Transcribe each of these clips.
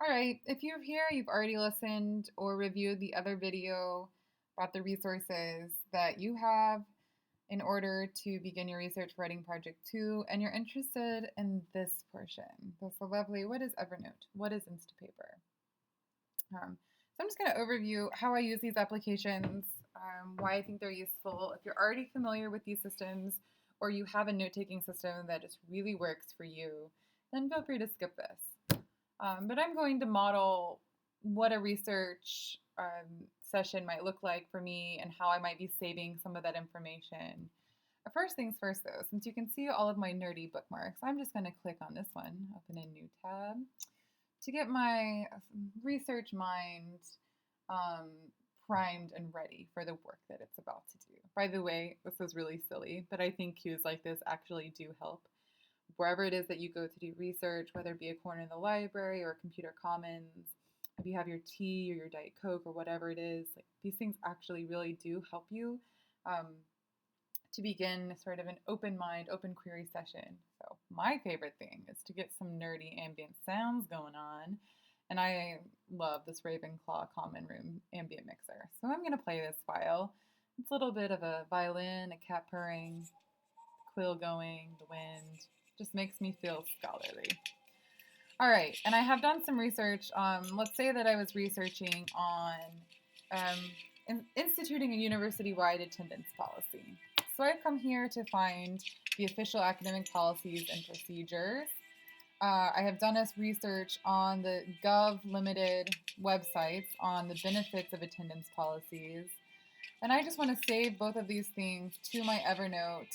All right, if you're here, you've already listened or reviewed the other video about the resources that you have in order to begin your research for writing project 2, and you're interested in this portion. That's so lovely. What is Evernote? What is Instapaper? So I'm just going to overview how I use these applications, why I think they're useful. If you're already familiar with these systems or you have a note-taking system that just really works for you, then feel free to skip this. But I'm going to model what a research session might look like for me and how I might be saving some of that information. First things first, though, since you can see all of my nerdy bookmarks, I'm just going to click on this one, open a new tab, to get my research mind um, primed and ready for the work that it's about to do. By the way, this is really silly, but I think cues like this actually do help. Wherever it is that you go to do research, whether it be a corner in the library or computer commons, if you have your tea or your Diet Coke or whatever it is, like these things actually really do help you to begin sort of an open mind, open query session. So my favorite thing is to get some nerdy ambient sounds going on. And I love this Ravenclaw Common Room ambient mixer. So I'm going to play this file. It's a little bit of a violin, a cat purring, quill going, the wind. Just makes me feel scholarly. All right, and I have done some research. Let's say that I was researching on instituting a university-wide attendance policy. So I've come here to find the official academic policies and procedures. I have done this research on the Gov Limited websites on the benefits of attendance policies. And I just want to save both of these things to my Evernote.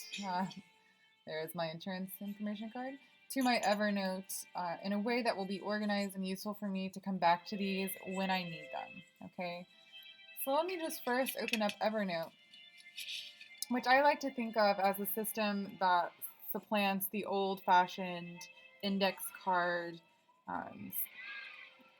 There's my insurance information card. To my Evernote in a way that will be organized and useful for me to come back to these when I need them. Okay. So let me just first open up Evernote, which I like to think of as a system that supplants the old-fashioned index card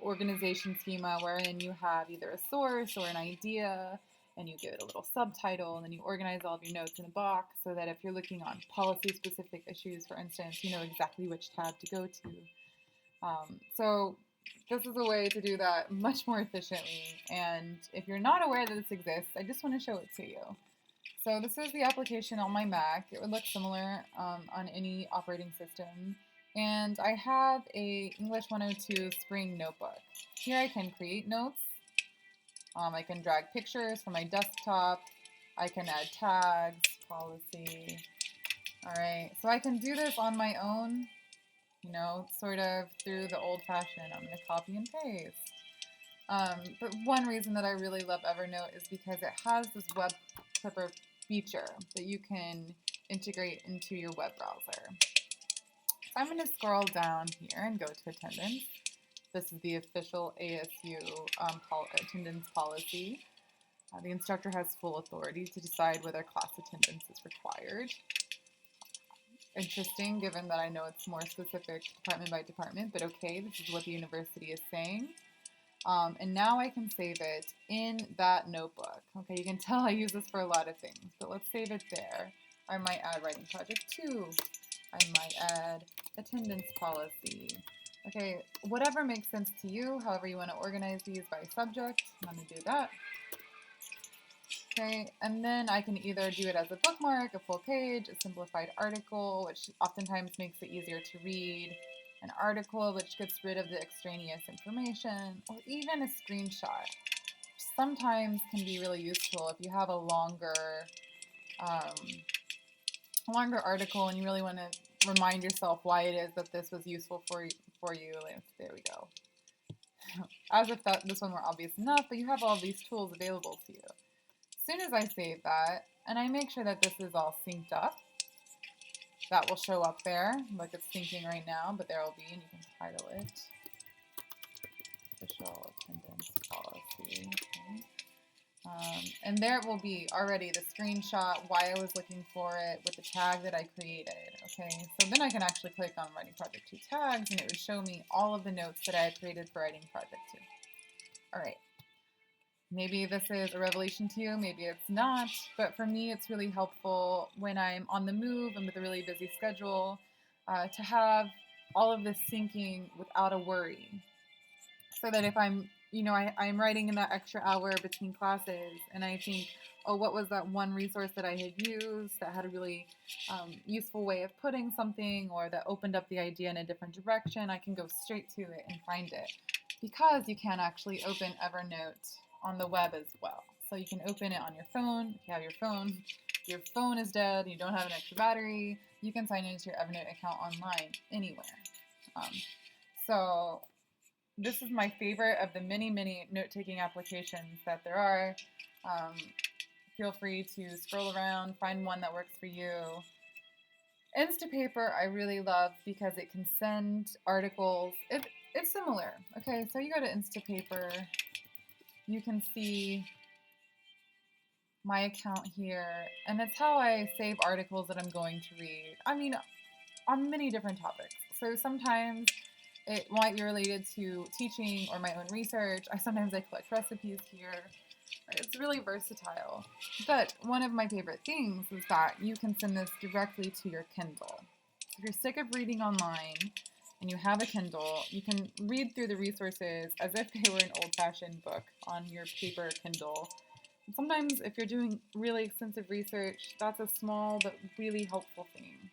organization schema wherein you have either a source or an idea and you give it a little subtitle and then you organize all of your notes in a box so that if you're looking on policy-specific issues, for instance, you know exactly which tab to go to. So this is a way to do that much more efficiently, and if you're not aware that this exists, I just want to show it to you. So this is the application on my Mac. It would look similar on any operating system. And I have a English 102 Spring notebook. Here I can create notes. I can drag pictures from my desktop. I can add tags, policy. All right, so I can do this on my own, you know, sort of through the old-fashioned, I'm going to copy and paste. But one reason that I really love Evernote is because it has this web clipper feature that you can integrate into your web browser. So I'm going to scroll down here and go to attendance. This is the official ASU attendance policy. The instructor has full authority to decide whether class attendance is required. Interesting, given that I know it's more specific department by department, but okay, this is what the university is saying. And now I can save it in that notebook. Okay, you can tell I use this for a lot of things, but let's save it there. I might add writing project 2. I might add attendance policy. Okay, whatever makes sense to you, however you want to organize these by subject, I'm going to do that. Okay, and then I can either do it as a bookmark, a full page, a simplified article, which oftentimes makes it easier to read, an article which gets rid of the extraneous information, or even a screenshot, which sometimes can be really useful if you have a longer article and you really want to remind yourself why it is that this was useful for you. There we go. As if this one were obvious enough, but you have all these tools available to you. As soon as I save that, and I make sure that this is all synced up, that will show up there. Look, it's syncing right now, but there will be, and you can title it Official Attendance Policy. Okay. And there will be already the screenshot, why I was looking for it, with the tag that I created. Okay, so then I can actually click on Writing Project 2 tags, and it would show me all of the notes that I had created for Writing Project 2. All right. Maybe this is a revelation to you, maybe it's not, but for me it's really helpful when I'm on the move and with a really busy schedule to have all of this syncing without a worry. so that if I'm, I'm writing in that extra hour between classes and I think, oh, what was that one resource that I had used that had a really useful way of putting something or that opened up the idea in a different direction, I can go straight to it and find it. Because you can actually open Evernote on the web as well. So you can open it on your phone. If you have your phone is dead, you don't have an extra battery, you can sign into your Evernote account online anywhere. Um, so this is my favorite of the many, many note-taking applications that there are. Feel free to scroll around, find one that works for you. Instapaper I really love because it can send articles. It's similar. Okay, so you go to Instapaper, you can see my account here, and it's how I save articles that I'm going to read. I mean, on many different topics. So sometimes it might be related to teaching or my own research. Sometimes I collect recipes here. It's really versatile. But one of my favorite things is that you can send this directly to your Kindle. If you're sick of reading online and you have a Kindle, you can read through the resources as if they were an old-fashioned book on your paper Kindle. And sometimes if you're doing really extensive research, that's a small but really helpful thing.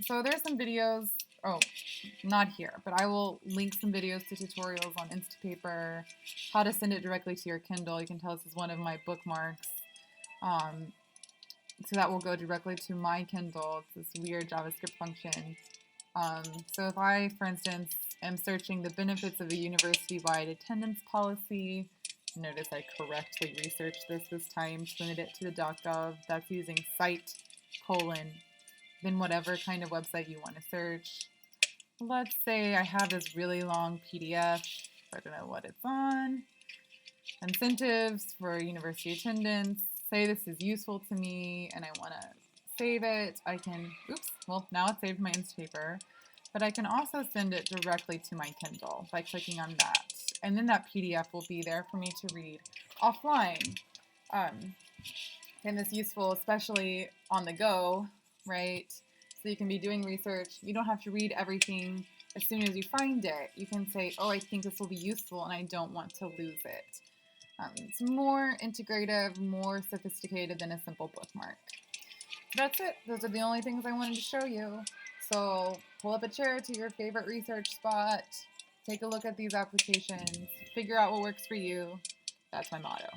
So there's some videos, not here, but I will link some videos to tutorials on Instapaper, how to send it directly to your Kindle. You can tell this is one of my bookmarks. So that will go directly to my Kindle. It's this weird JavaScript function. So if I, for instance, am searching the benefits of a university-wide attendance policy, notice I correctly researched this time, submitted it to the .gov. That's using cite, then whatever kind of website you want to search. Let's say I have this really long PDF. I don't know what it's on. Incentives for university attendance. Say this is useful to me and I want to save it. I can, now it's saved to my Instapaper. But I can also send it directly to my Kindle by clicking on that. And then that PDF will be there for me to read offline. And this is useful, especially on the go, right? So you can be doing research. You don't have to read everything as soon as you find it. You can say, oh, I think this will be useful and I don't want to lose it. It's more integrative, more sophisticated than a simple bookmark. That's it. Those are the only things I wanted to show you. So pull up a chair to your favorite research spot, take a look at these applications, figure out what works for you. That's my motto.